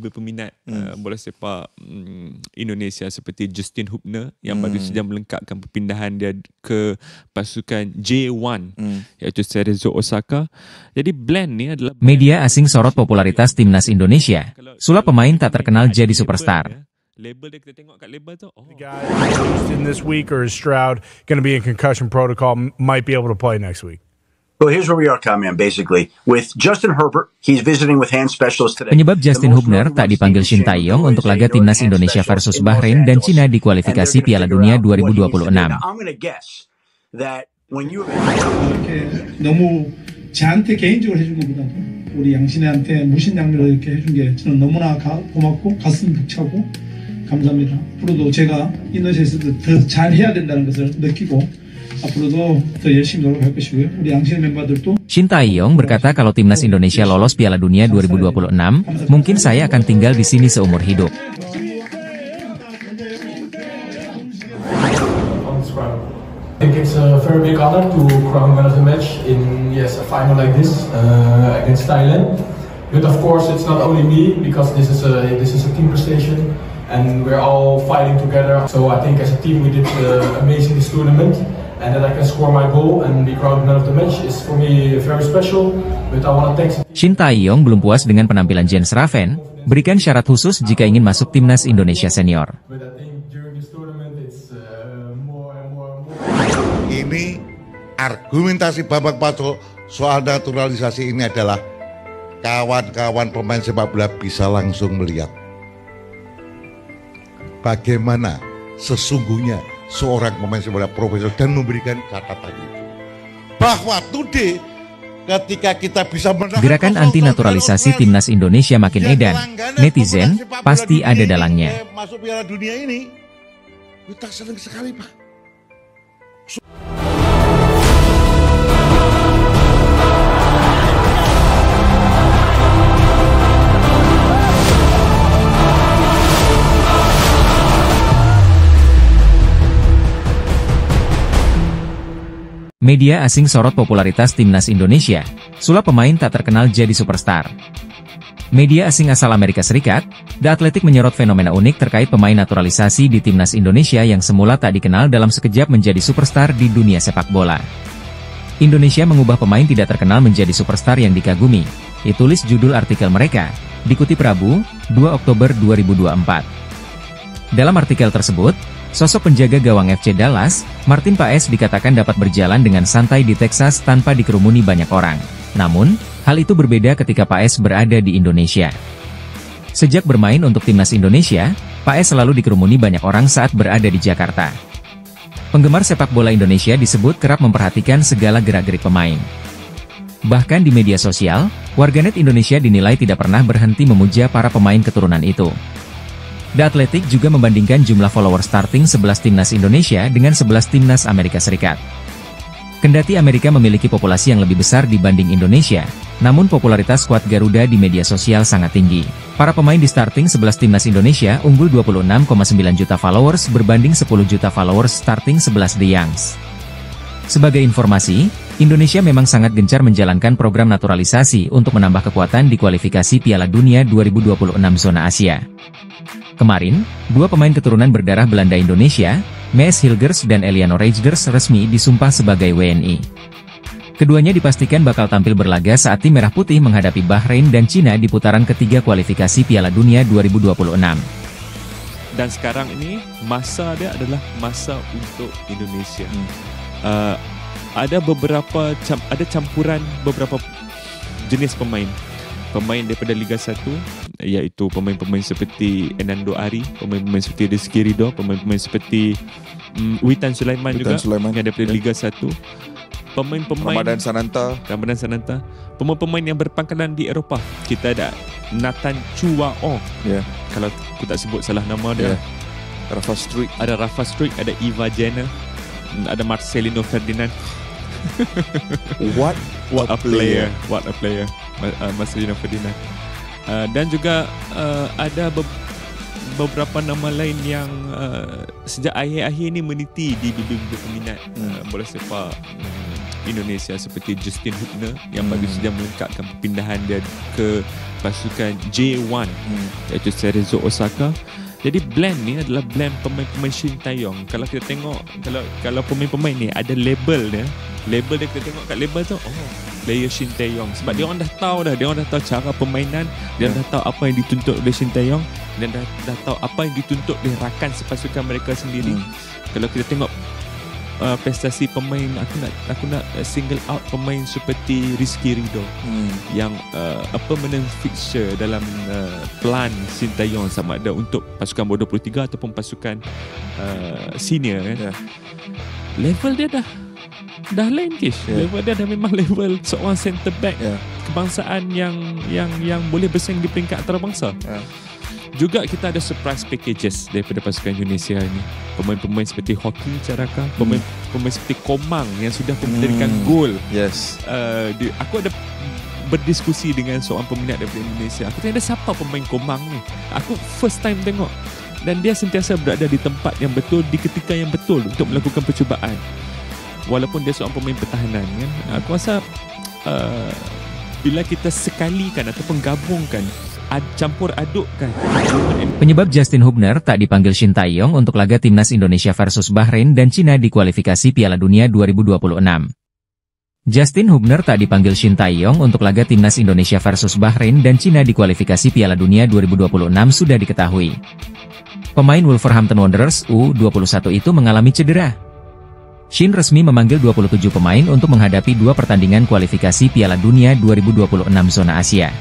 berpeminat bola sepak Indonesia seperti Justin Hubner yang baru saja melengkapkan perpindahan dia ke pasukan J1 iaitu Cerezo Osaka. Jadi blend ni adalah Media asing sorot popularitas timnas Indonesia. Sulap pemain tak terkenal jadi superstar. Label dia kita tengok kat label tu. The guy used in this week, or is Stroud going to be in concussion protocol, might be able to play next week? Well, here's where we are, man. Basically, with Justin Herbert, he's visiting with hand specialists today. Penyebab Justin Hubner tak dipanggil Shin Tae-yong untuk laga timnas Indonesia versus Bahrain dan Cina di kualifikasi Piala Dunia 2026. I'm going to guess that when you 이렇게 너무 저한테 개인적으로 해준 것보다도 우리 양신애한테 무신양면으로 이렇게 해준 게 저는 너무나 고맙고 가슴 벅차고 감사합니다. 앞으로도 제가 인도네시아에서 더 잘해야 된다는 것을 느끼고 앞으로도 더 열심히 노력할 것이고요. 우리 양신 멤버들도. Shin Tae-yong berkata kalau timnas Indonesia lolos Piala Dunia 2026, mungkin saya akan tinggal di sini seumur hidup. I think it's a very big honor to crown man of the match in a final like this against Thailand. But of course, it's not only me because this is a team prestation. And we're all fighting together. So I think as a team we did amazing this tournament, and that I can score my goal and be crowned man of the match is for me very special. But I want to thank. Shin Tae-yong belum puas dengan penampilan Jens Raven, berikan syarat khusus jika ingin masuk timnas Indonesia senior. But I think during this tournament it's more and more. Ini argumentasi Bambang Pacul soal naturalisasi ini adalah kawan-kawan pemain sepak bola bisa langsung melihat bagaimana sesungguhnya seorang pemain sepak bola profesional dan memberikan catatan itu. Bahwa today ketika kita bisa gerakan anti naturalisasi timnas Indonesia makin edan, netizen pasti ada dalangnya. Masuk Piala Dunia ini kita senang sekali, Pak. Media asing sorot popularitas timnas Indonesia, sulap pemain tak terkenal jadi superstar. Media asing asal Amerika Serikat, The Athletic menyorot fenomena unik terkait pemain naturalisasi di timnas Indonesia yang semula tak dikenal dalam sekejap menjadi superstar di dunia sepak bola. Indonesia mengubah pemain tidak terkenal menjadi superstar yang dikagumi, ditulis judul artikel mereka, dikutip Rabu, 2 Oktober 2024. Dalam artikel tersebut, sosok penjaga gawang FC Dallas, Martin Paes dikatakan dapat berjalan dengan santai di Texas tanpa dikerumuni banyak orang. Namun, hal itu berbeda ketika Paes berada di Indonesia. Sejak bermain untuk timnas Indonesia, Paes selalu dikerumuni banyak orang saat berada di Jakarta. Penggemar sepak bola Indonesia disebut kerap memperhatikan segala gerak-gerik pemain. Bahkan di media sosial, warganet Indonesia dinilai tidak pernah berhenti memuja para pemain keturunan itu. The Athletic juga membandingkan jumlah follower starting 11 timnas Indonesia dengan 11 timnas Amerika Serikat. Kendati Amerika memiliki populasi yang lebih besar dibanding Indonesia, namun popularitas skuad Garuda di media sosial sangat tinggi. Para pemain di starting 11 timnas Indonesia unggul 26,9 juta followers berbanding 10 juta followers starting 11 The Youngs. Sebagai informasi, Indonesia memang sangat gencar menjalankan program naturalisasi untuk menambah kekuatan di kualifikasi Piala Dunia 2026 zona Asia. Kemarin, dua pemain keturunan berdarah Belanda Indonesia, Mees Hilgers dan Eliano Reigers resmi disumpah sebagai WNI. Keduanya dipastikan bakal tampil berlaga saat tim Merah Putih menghadapi Bahrain dan Cina di putaran ketiga kualifikasi Piala Dunia 2026. Dan sekarang ini, masa dia adalah masa untuk Indonesia. Ada campuran beberapa jenis pemain. Pemain daripada Liga 1, iaitu pemain-pemain seperti Enando Ari, pemain-pemain seperti Rizky Ridho, pemain-pemain seperti Witan Sulaiman juga yang daripada Liga 1. Pemain-pemain Ramadan Sananta, pemain-pemain yang berpangkalan di Eropah. Kita ada Nathan Chuao. Kalau aku tak sebut salah nama dia. Rafa Struik. Ada Rafa Struik, ada Eva Jenner, ada Marcelino Ferdinand. What a player. What a player. Marcelino Ferdinand. Dan juga ada beberapa nama lain yang sejak akhir-akhir ini meniti di bibir peminat bola sepak Indonesia seperti Justin Hubner yang baru saja melengkapkan perpindahan dia ke pasukan J1 iaitu Cerezo Osaka. Jadi blend ni adalah blend pemain-pemain Shin Tae-yong. Kalau kita tengok, kalau pemain-pemain ni ada label dia kita tengok kat label tu, player Shin Tae-yong. Sebab dia orang dah tahu cara permainan, dia dah tahu apa yang dituntut oleh Shin Tae-yong, dan dah tahu apa yang dituntut oleh rakan sepasukan mereka sendiri. Kalau kita tengok prestasi pemain, aku nak single out pemain seperti Rizky Ridho yang permanent fixture dalam plan Shin Tae-yong, sama ada untuk pasukan bawah 23 ataupun pasukan senior kan. Level dia dah lain Kish. Level dia dah memang level seorang centre back kebangsaan yang boleh bersaing di peringkat antarabangsa. Juga kita ada surprise packages daripada pasukan Indonesia ni. Pemain-pemain seperti Hoki Caraka, pemain seperti Komang yang sudah memberikan gol. Yes. Aku ada berdiskusi dengan seorang peminat daripada Indonesia. Aku tanya dia siapa pemain Komang ni. Aku first time tengok. Dan dia sentiasa berada di tempat yang betul, di ketika yang betul untuk melakukan percubaan. Walaupun dia seorang pemain pertahanan kan. Aku rasa bila kita sekalikan ataupun gabungkan, campur adukkan. Penyebab Justin Hubner tak dipanggil Shin Tae-yong untuk laga timnas Indonesia versus Bahrain dan Cina di kualifikasi Piala Dunia 2026. Justin Hubner tak dipanggil Shin Tae-yong untuk laga timnas Indonesia versus Bahrain dan Cina di kualifikasi Piala Dunia 2026 sudah diketahui. Pemain Wolverhampton Wanderers U21 itu mengalami cedera. Shin resmi memanggil 27 pemain untuk menghadapi 2 pertandingan kualifikasi Piala Dunia 2026 zona Asia.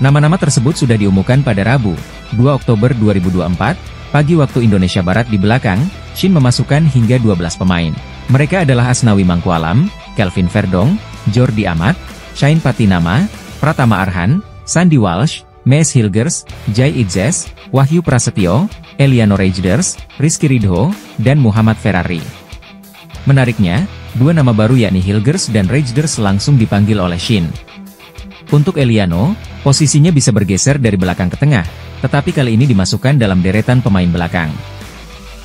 Nama-nama tersebut sudah diumumkan pada Rabu, 2 Oktober 2024, pagi waktu Indonesia Barat. Di belakang, Shin memasukkan hingga 12 pemain. Mereka adalah Asnawi Mangkualam, Kelvin Verdong, Jordi Amat, Shain Patinama, Pratama Arhan, Sandy Walsh, Maes Hilgers, Jai Idzes, Wahyu Prasetyo, Eliano Rejders, Rizky Ridho, dan Muhammad Ferrari. Menariknya, 2 nama baru yakni Hilgers dan Rejders langsung dipanggil oleh Shin. Untuk Eliano, posisinya bisa bergeser dari belakang ke tengah, tetapi kali ini dimasukkan dalam deretan pemain belakang.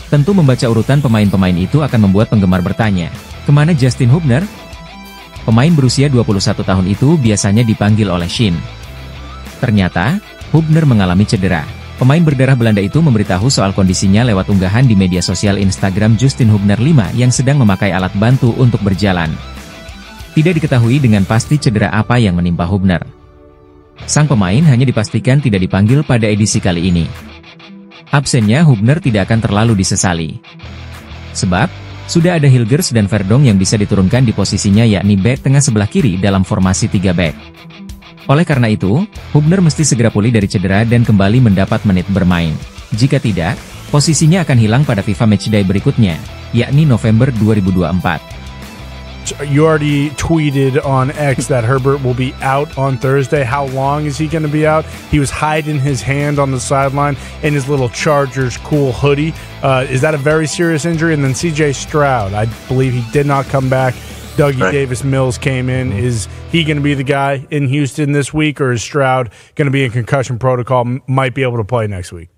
Tentu membaca urutan pemain-pemain itu akan membuat penggemar bertanya, kemana Justin Hubner? Pemain berusia 21 tahun itu biasanya dipanggil oleh Shin. Ternyata, Hubner mengalami cedera. Pemain berdarah Belanda itu memberitahu soal kondisinya lewat unggahan di media sosial Instagram Justin Hubner 5 yang sedang memakai alat bantu untuk berjalan. Tidak diketahui dengan pasti cedera apa yang menimpa Hubner. Sang pemain hanya dipastikan tidak dipanggil pada edisi kali ini. Absennya Hubner tidak akan terlalu disesali. Sebab, sudah ada Hilgers dan Verdong yang bisa diturunkan di posisinya yakni bek tengah sebelah kiri dalam formasi 3 bek. Oleh karena itu, Hubner mesti segera pulih dari cedera dan kembali mendapat menit bermain. Jika tidak, posisinya akan hilang pada FIFA Matchday berikutnya, yakni November 2024. You already tweeted on X that Herbert will be out on Thursday. How long is he going to be out? He was hiding his hand on the sideline in his little Chargers cool hoodie. Is that a very serious injury? And then CJ Stroud, I believe he did not come back. Dougie Davis-Mills came in. Is he going to be the guy in Houston this week, or is Stroud going to be in concussion protocol, might be able to play next week?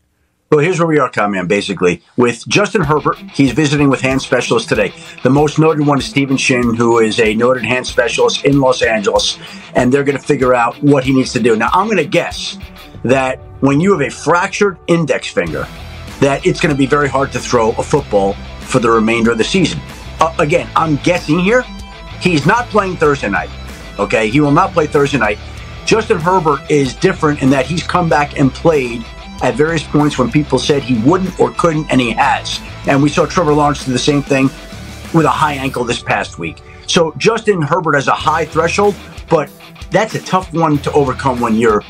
Well, here's where we are, Comman, basically. With Justin Herbert, he's visiting with hand specialists today. The most noted one is Stephen Shin, who is a noted hand specialist in Los Angeles, and they're going to figure out what he needs to do. Now, I'm going to guess that when you have a fractured index finger, that it's going to be very hard to throw a football for the remainder of the season. Again, I'm guessing here. He's not playing Thursday night, okay? He will not play Thursday night. Justin Herbert is different in that he's come back and played at various points when people said he wouldn't or couldn't, and he has. And we saw Trevor Lawrence do the same thing with a high ankle this past week. So Justin Herbert has a high threshold, but that's a tough one to overcome when your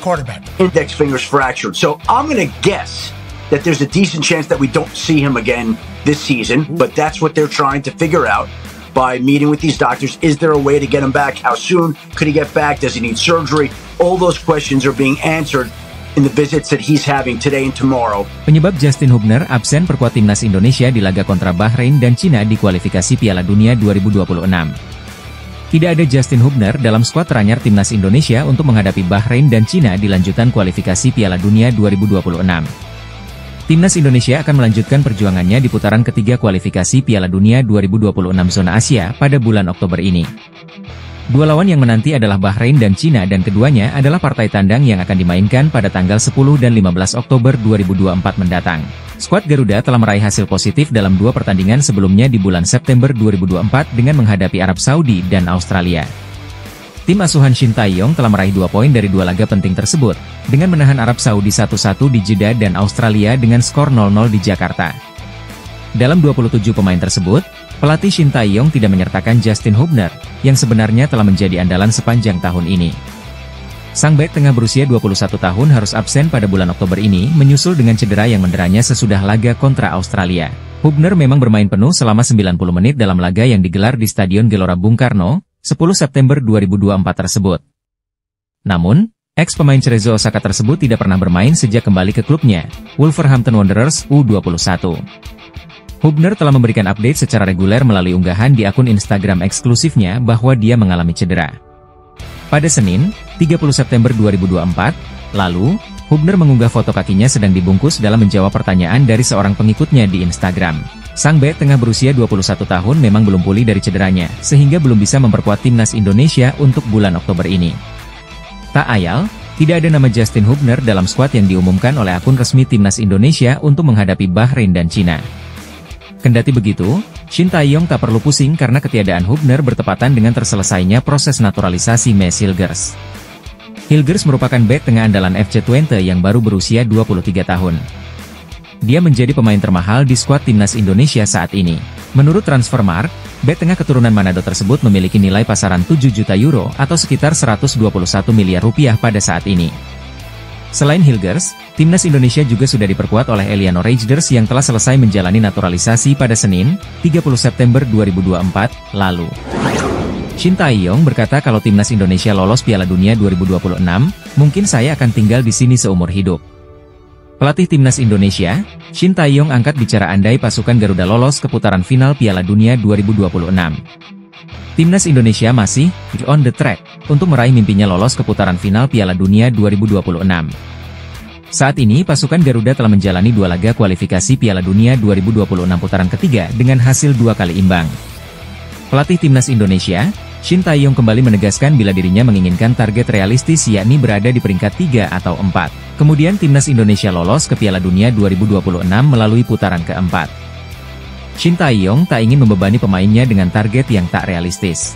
quarterback index finger's fractured. So I'm going to guess that there's a decent chance that we don't see him again this season, but that's what they're trying to figure out by meeting with these doctors. Is there a way to get him back? How soon could he get back? Does he need surgery? All those questions are being answered in the visits that he's having today and tomorrow. Penyebab Justin Hubner absen perkuat timnas Indonesia di laga kontra Bahrain dan Cina di kualifikasi Piala Dunia 2026. Tidak ada Justin Hubner dalam skuad teranyar timnas Indonesia untuk menghadapi Bahrain dan Cina di lanjutan kualifikasi Piala Dunia 2026. Timnas Indonesia akan melanjutkan perjuangannya di putaran ketiga kualifikasi Piala Dunia 2026 zona Asia pada bulan Oktober ini. Dua lawan yang menanti adalah Bahrain dan Cina dan keduanya adalah partai tandang yang akan dimainkan pada tanggal 10 dan 15 Oktober 2024 mendatang. Skuad Garuda telah meraih hasil positif dalam dua pertandingan sebelumnya di bulan September 2024 dengan menghadapi Arab Saudi dan Australia. Tim asuhan Shin Tae-yong telah meraih 2 poin dari dua laga penting tersebut, dengan menahan Arab Saudi 1-1 di Jeddah dan Australia dengan skor 0-0 di Jakarta. Dalam 27 pemain tersebut, pelatih Shin Tae-yong tidak menyertakan Justin Hubner, yang sebenarnya telah menjadi andalan sepanjang tahun ini. Sang bek tengah berusia 21 tahun harus absen pada bulan Oktober ini, menyusul dengan cedera yang menderanya sesudah laga kontra Australia. Hubner memang bermain penuh selama 90 menit dalam laga yang digelar di Stadion Gelora Bung Karno, 10 September 2024 tersebut. Namun, ex-pemain Cerezo Osaka tersebut tidak pernah bermain sejak kembali ke klubnya, Wolverhampton Wanderers U21. Hubner telah memberikan update secara reguler melalui unggahan di akun Instagram eksklusifnya bahwa dia mengalami cedera. Pada Senin, 30 September 2024, lalu, Hubner mengunggah foto kakinya sedang dibungkus dalam menjawab pertanyaan dari seorang pengikutnya di Instagram. Sang bek tengah berusia 21 tahun memang belum pulih dari cederanya, sehingga belum bisa memperkuat timnas Indonesia untuk bulan Oktober ini. Tak ayal, tidak ada nama Justin Hubner dalam skuad yang diumumkan oleh akun resmi timnas Indonesia untuk menghadapi Bahrain dan Cina. Kendati begitu, Shin Tae-yong tak perlu pusing karena ketiadaan Hubner bertepatan dengan terselesainya proses naturalisasi Mads Hilgers. Hilgers merupakan bek tengah andalan FC Twente yang baru berusia 23 tahun. Dia menjadi pemain termahal di skuad timnas Indonesia saat ini. Menurut Transfermarkt, bek tengah keturunan Manado tersebut memiliki nilai pasaran 7 juta euro atau sekitar 121 miliar rupiah pada saat ini. Selain Hilgers, timnas Indonesia juga sudah diperkuat oleh Eliano Reijnders yang telah selesai menjalani naturalisasi pada Senin, 30 September 2024, lalu. Shin Tae-yong berkata kalau timnas Indonesia lolos Piala Dunia 2026, mungkin saya akan tinggal di sini seumur hidup. Pelatih timnas Indonesia, Shin Tae-yong angkat bicara andai pasukan Garuda lolos ke putaran final Piala Dunia 2026. Timnas Indonesia masih on the track untuk meraih mimpinya lolos ke putaran final Piala Dunia 2026. Saat ini pasukan Garuda telah menjalani 2 laga kualifikasi Piala Dunia 2026 putaran ketiga dengan hasil 2 kali imbang. Pelatih timnas Indonesia, Shin Tae-yong kembali menegaskan bila dirinya menginginkan target realistis yakni berada di peringkat 3 atau 4. Kemudian timnas Indonesia lolos ke Piala Dunia 2026 melalui putaran keempat. Shin Tae-yong tak ingin membebani pemainnya dengan target yang tak realistis.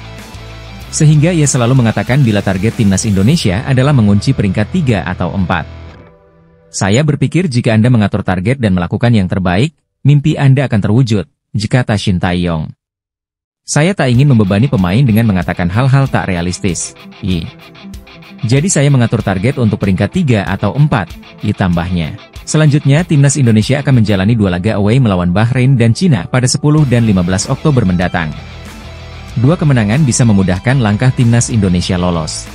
Sehingga ia selalu mengatakan bila target timnas Indonesia adalah mengunci peringkat 3 atau 4. Saya berpikir jika Anda mengatur target dan melakukan yang terbaik, mimpi Anda akan terwujud, kata Shin Tae-yong. Saya tak ingin membebani pemain dengan mengatakan hal-hal tak realistis. Jadi saya mengatur target untuk peringkat 3 atau 4, tambahnya. Selanjutnya, timnas Indonesia akan menjalani 2 laga away melawan Bahrain dan Cina pada 10 dan 15 Oktober mendatang. 2 kemenangan bisa memudahkan langkah timnas Indonesia lolos.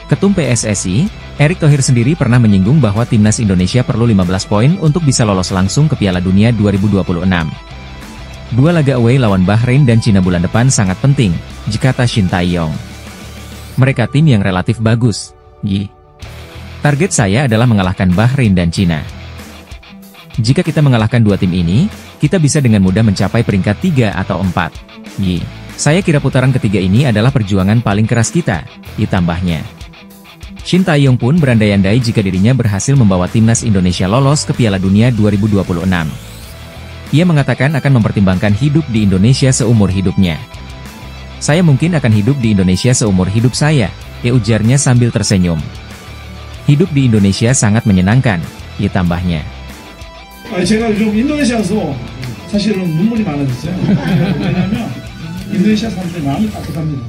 Ketum PSSI, Erick Thohir sendiri pernah menyinggung bahwa timnas Indonesia perlu 15 poin untuk bisa lolos langsung ke Piala Dunia 2026. 2 laga away lawan Bahrain dan Cina bulan depan sangat penting, kata Shin Tae-yong. Mereka tim yang relatif bagus. Target saya adalah mengalahkan Bahrain dan Cina. Jika kita mengalahkan 2 tim ini, kita bisa dengan mudah mencapai peringkat 3 atau 4. Saya kira putaran ketiga ini adalah perjuangan paling keras kita, tambahnya. Shin Tae-yong pun berandai-andai jika dirinya berhasil membawa timnas Indonesia lolos ke Piala Dunia 2026. Ia mengatakan akan mempertimbangkan hidup di Indonesia seumur hidupnya. Saya mungkin akan hidup di Indonesia seumur hidup saya, ujarnya sambil tersenyum. Hidup di Indonesia sangat menyenangkan, tambahnya. 제가 요즘 인도네시아에서 사실은 눈물이 많아졌어요. 왜냐면 인도네시아 사람들이 마음이 따뜻합니다.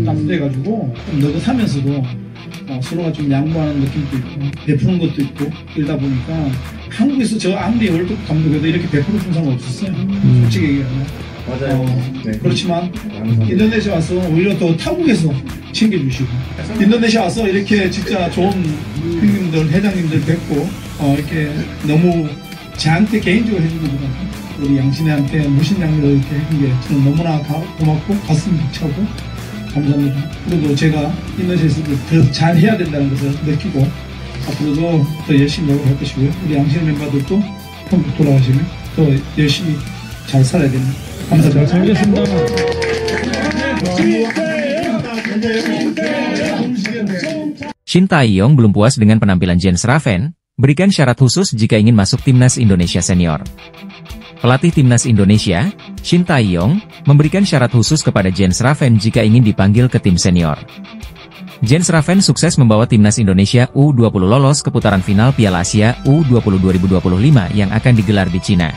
따뜻해가지고 좀 느긋하면서도 서로가 좀 양보하는 느낌도 있고 베푸는 것도 있고 이러다 보니까 한국에서 저 아무리 월드컵 감독해도 이렇게 베푸는 풍사가 없었어요. 솔직히 얘기하면. 그렇지만 인도네시아 와서 오히려 더 타국에서 챙겨주시고 인도네시아 와서 이렇게 진짜 좋은 형님들, 회장님들 뵙고 이렇게 너무 저한테 개인적으로 해준 것보다 우리 양신애한테 무신양면을 이렇게 해준 게 저는 너무나 고맙고 가슴 벅차고 감사합니다. 그리고 제가 인도네시아에서 더 잘해야 된다는 것을 느끼고 앞으로도 더 열심히 노력할 것이고요. 우리 양신 멤버들도 한국 돌아가시면 더 열심히 잘 살아야 됩니다. 감사합니다. 잘 살겠습니다. Shin Tae-yong belum puas dengan penampilan Jens Raven, berikan syarat khusus jika ingin masuk timnas Indonesia senior. Pelatih timnas Indonesia, Shin Tae-yong, memberikan syarat khusus kepada Jens Raven jika ingin dipanggil ke tim senior. Jens Raven sukses membawa timnas Indonesia U20 lolos ke putaran final Piala Asia U20 2025 yang akan digelar di Cina.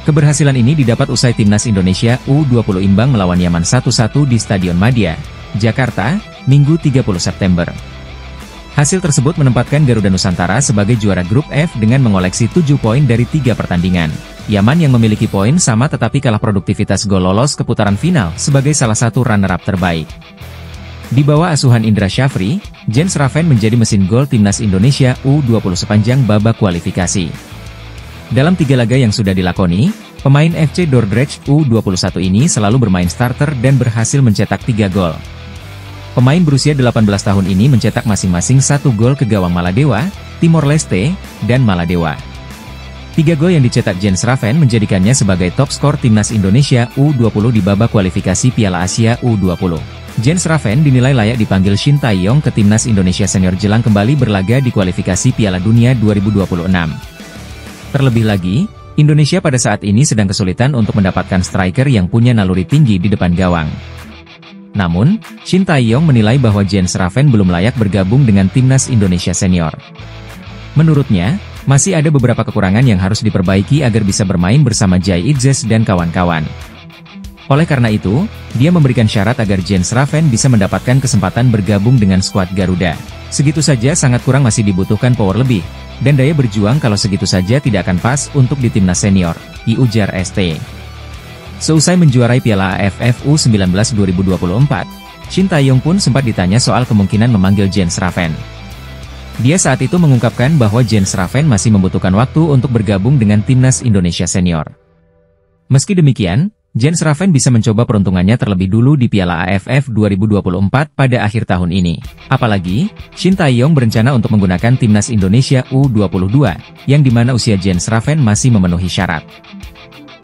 Keberhasilan ini didapat usai timnas Indonesia U20 imbang melawan Yaman 1-1 di Stadion Madia, Jakarta, Minggu 30 September. Hasil tersebut menempatkan Garuda Nusantara sebagai juara grup F dengan mengoleksi 7 poin dari 3 pertandingan. Yaman yang memiliki poin sama tetapi kalah produktivitas gol lolos ke putaran final sebagai salah satu runner-up terbaik. Di bawah asuhan Indra Syafri, Jens Raven menjadi mesin gol timnas Indonesia U20 sepanjang babak kualifikasi. Dalam 3 laga yang sudah dilakoni, pemain FC Dordrecht U21 ini selalu bermain starter dan berhasil mencetak 3 gol. Pemain berusia 18 tahun ini mencetak masing-masing 1 gol ke gawang Maladewa, Timor Leste, dan Maladewa. 3 gol yang dicetak Jens Raven menjadikannya sebagai top skor timnas Indonesia U20 di babak kualifikasi Piala Asia U20. Jens Raven dinilai layak dipanggil Shin Tae-yong ke timnas Indonesia senior jelang kembali berlaga di kualifikasi Piala Dunia 2026. Terlebih lagi, Indonesia pada saat ini sedang kesulitan untuk mendapatkan striker yang punya naluri tinggi di depan gawang. Namun, Shin Tae-yong menilai bahwa Jens Raven belum layak bergabung dengan timnas Indonesia senior. Menurutnya, masih ada beberapa kekurangan yang harus diperbaiki agar bisa bermain bersama Jai Itzes dan kawan-kawan. Oleh karena itu, dia memberikan syarat agar Jens Raven bisa mendapatkan kesempatan bergabung dengan skuad Garuda. Segitu saja sangat kurang, masih dibutuhkan power lebih, dan daya berjuang kalau segitu saja tidak akan pas untuk di timnas senior, ujar ST. Seusai menjuarai Piala AFF U19 2024, Shin Tae-yong pun sempat ditanya soal kemungkinan memanggil Jens Raven. Dia saat itu mengungkapkan bahwa Jens Raven masih membutuhkan waktu untuk bergabung dengan timnas Indonesia senior. Meski demikian, Jens Raven bisa mencoba peruntungannya terlebih dulu di Piala AFF 2024 pada akhir tahun ini. Apalagi, Shin Tae-yong berencana untuk menggunakan timnas Indonesia U22, yang dimana usia Jens Raven masih memenuhi syarat.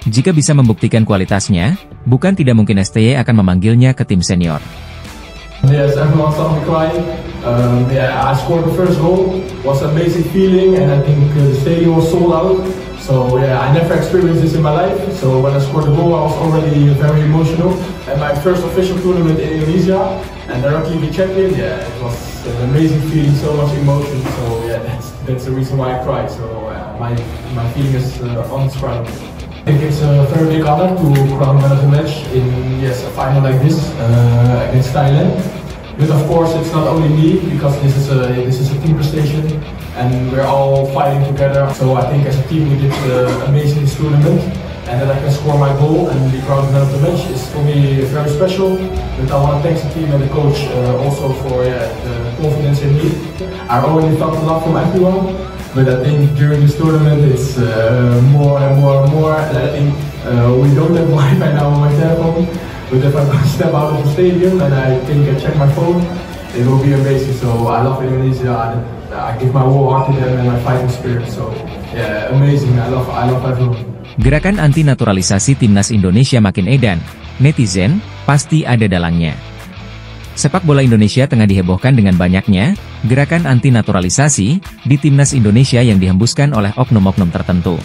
Jika bisa membuktikan kualitasnya, bukan tidak mungkin STY akan memanggilnya ke tim senior. Yes, everyone saw me crying. I scored the first goal. Was an amazing feeling, and I think the stadium was sold out. So yeah, I never experienced this in my life. So when I scored the goal, I was already very emotional. And my first official tournament in Indonesia, and directly the champion. Yeah, it was an amazing feeling, so much emotion. So yeah, that's the reason why I cried. So my feeling is undescribable. I think it's a very big honor to crown man of the match in a final like this against Thailand. But of course, it's not only me, because this is a team prestation, and we're all fighting together. So I think as a team we did amazing this tournament, and that I can score my goal and be crowned man of the match is for me very special. But I want to thank the team and the coach also for the confidence in me. I already felt a lot from everyone. But I think during this tournament it's more and more. And I think we don't have Wi-Fi now on my telephone. But if I step out of the stadium and I think I check my phone, it will be amazing. So I love Indonesia. I give my whole heart to them and my fighting spirit. So yeah, amazing. I love everyone. Gerakan anti naturalisasi timnas Indonesia makin edan. Netizen pasti ada dalangnya. Sepak bola Indonesia tengah dihebohkan dengan banyaknya gerakan anti naturalisasi di timnas Indonesia yang dihembuskan oleh oknum-oknum tertentu.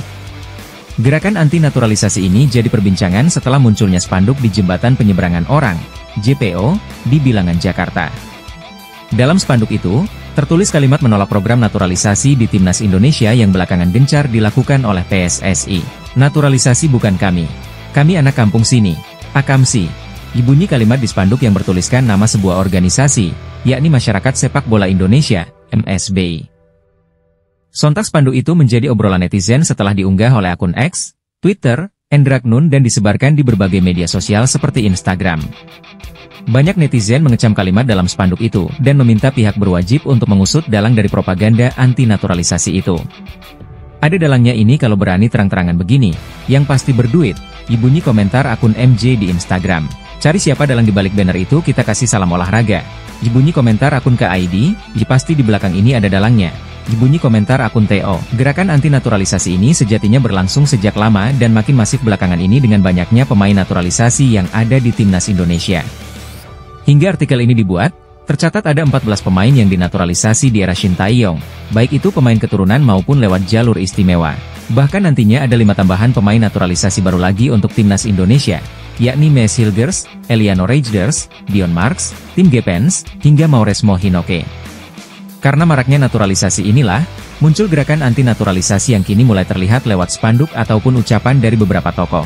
Gerakan anti naturalisasi ini jadi perbincangan setelah munculnya spanduk di Jembatan Penyeberangan Orang (JPO) di Bilangan, Jakarta. Dalam spanduk itu, tertulis kalimat menolak program naturalisasi di timnas Indonesia yang belakangan gencar dilakukan oleh PSSI. Naturalisasi bukan kami. Kami anak kampung sini. Akamsi. Bunyi kalimat di spanduk yang bertuliskan nama sebuah organisasi, yakni Masyarakat Sepak Bola Indonesia, MSBI. Sontak spanduk itu menjadi obrolan netizen setelah diunggah oleh akun X, Twitter, Endraknun dan disebarkan di berbagai media sosial seperti Instagram. Banyak netizen mengecam kalimat dalam spanduk itu dan meminta pihak berwajib untuk mengusut dalang dari propaganda anti-naturalisasi itu. Ada dalangnya ini kalau berani terang-terangan begini, yang pasti berduit, bunyi komentar akun MJ di Instagram. Cari siapa dalang di balik banner itu, kita kasih salam olahraga. Bunyi komentar akun KID, pasti di belakang ini ada dalangnya. Bunyi komentar akun TO. Gerakan anti naturalisasi ini sejatinya berlangsung sejak lama dan makin masif belakangan ini dengan banyaknya pemain naturalisasi yang ada di timnas Indonesia. Hingga artikel ini dibuat, tercatat ada 14 pemain yang dinaturalisasi di era Shin Tae-yong, baik itu pemain keturunan maupun lewat jalur istimewa. Bahkan nantinya ada 5 tambahan pemain naturalisasi baru lagi untuk timnas Indonesia, yakni Mes Hilgers, Eliano Rejders, Dion Marks, Tim Gepens, hingga Maures Mohinoke. Karena maraknya naturalisasi inilah, muncul gerakan anti-naturalisasi yang kini mulai terlihat lewat spanduk ataupun ucapan dari beberapa tokoh.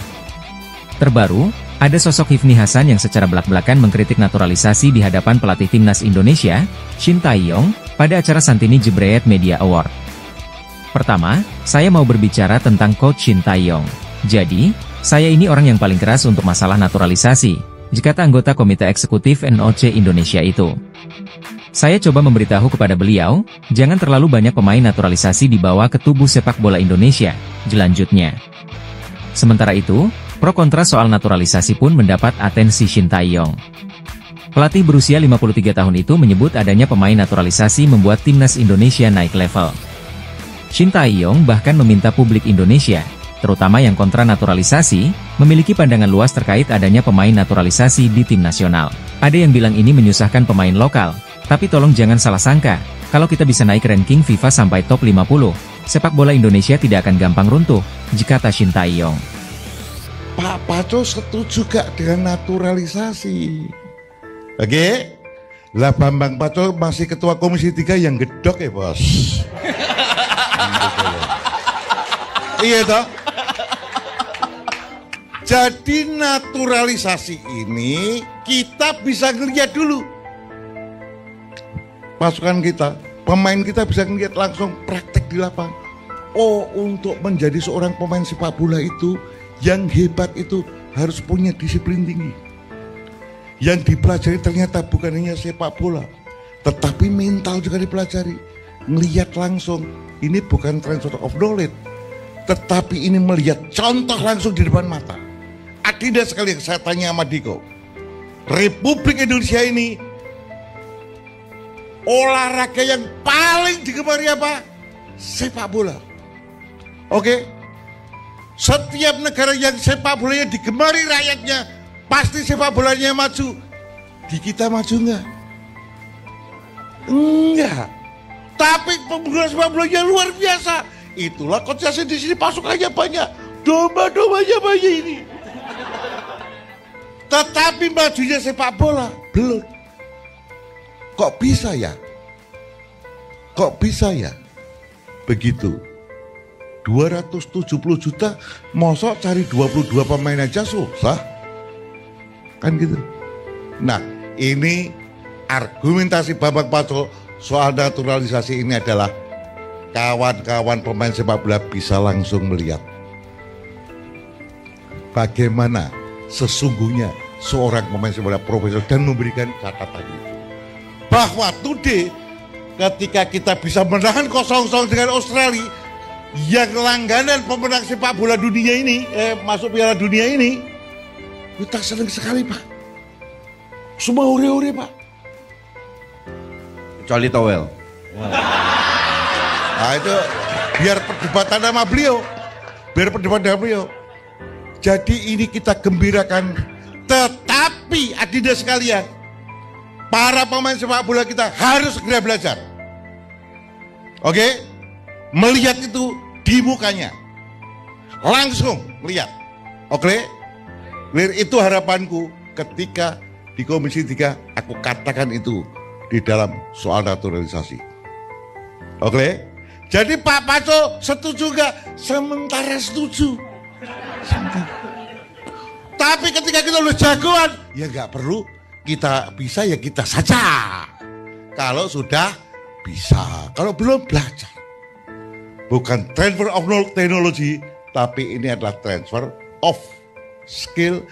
Terbaru, ada sosok Hifni Hasan yang secara belak-belakan mengkritik naturalisasi di hadapan pelatih timnas Indonesia, Shin Tae-yong, pada acara Santini Jebreet Media Award. Pertama, saya mau berbicara tentang Coach Shin Tae-yong. Jadi, saya ini orang yang paling keras untuk masalah naturalisasi, kata anggota Komite Eksekutif NOC Indonesia itu. Saya coba memberitahu kepada beliau, jangan terlalu banyak pemain naturalisasi dibawa ke tubuh sepak bola Indonesia, lanjutnya. Sementara itu, pro kontra soal naturalisasi pun mendapat atensi Shin Tae-yong. Pelatih berusia 53 tahun itu menyebut adanya pemain naturalisasi membuat timnas Indonesia naik level. Shin Tae-yong bahkan meminta publik Indonesia, terutama yang kontra naturalisasi, memiliki pandangan luas terkait adanya pemain naturalisasi di tim nasional. Ada yang bilang ini menyusahkan pemain lokal, tapi tolong jangan salah sangka, kalau kita bisa naik ranking FIFA sampai top 50, sepak bola Indonesia tidak akan gampang runtuh, kata Shin Tae-yong. Pak Paco setuju gak dengan naturalisasi? Oke? Lah Bambang Paco masih ketua Komisi 3 yang gedok ya bos. Iya toh? Jadi naturalisasi ini kita bisa ngeliat dulu. Pasukan kita, pemain kita bisa ngeliat langsung praktek di lapangan. Oh, untuk menjadi seorang pemain sepak bola itu, yang hebat itu harus punya disiplin tinggi. Yang dipelajari ternyata bukan hanya sepak bola, tetapi mental juga dipelajari. Ngeliat langsung, ini bukan transfer of knowledge, tetapi ini melihat contoh langsung di depan mata. Adinda sekali saya tanya sama Diko, Republik Indonesia ini olahraga yang paling digemari apa? Sepak bola. Oke? Setiap negara yang sepak bolanya digemari rakyatnya, pasti sepak bolanya maju. Di kita maju enggak? Enggak. Tapi pembangunan sepak bolanya luar biasa. Itulah konsensus di sini pasukannya banyak, domba-dombanya banyak ini. Tetapi majunya sepak bola belum. Kok bisa ya? Kok bisa ya? Begitu. 270 juta, mosok cari 22 pemain aja susah. Kan gitu. Nah, ini argumentasi Bambang Paco soal naturalisasi ini adalah kawan-kawan pemain sepak bola bisa langsung melihat bagaimana sesungguhnya seorang pemain sepak bola profesional dan memberikan catatan itu. Bahwa today ketika kita bisa menahan 0-0 dengan Australia yang langganan pemenang sepak bola dunia ini, masuk Piala Dunia ini, kita senang sekali Pak. Semua ure-ure Pak. Kecuali Towel. Nah itu biar perdebatan sama beliau, biar perdebatan sama beliau. Jadi ini kita gembirakan, tetapi adinda sekalian, para pemain sepak bola kita harus segera belajar. Oke? Melihat itu di mukanya. Langsung melihat. Oke? Itu harapanku ketika di Komisi 3 aku katakan itu di dalam soal naturalisasi. Oke? Jadi Pak Paco setuju gak? Sementara setuju. Tapi ketika kita udah jagoan, ya gak perlu kita bisa ya kita saja. Kalau sudah bisa, kalau belum belajar. Bukan transfer of technology, tapi ini adalah transfer of skill,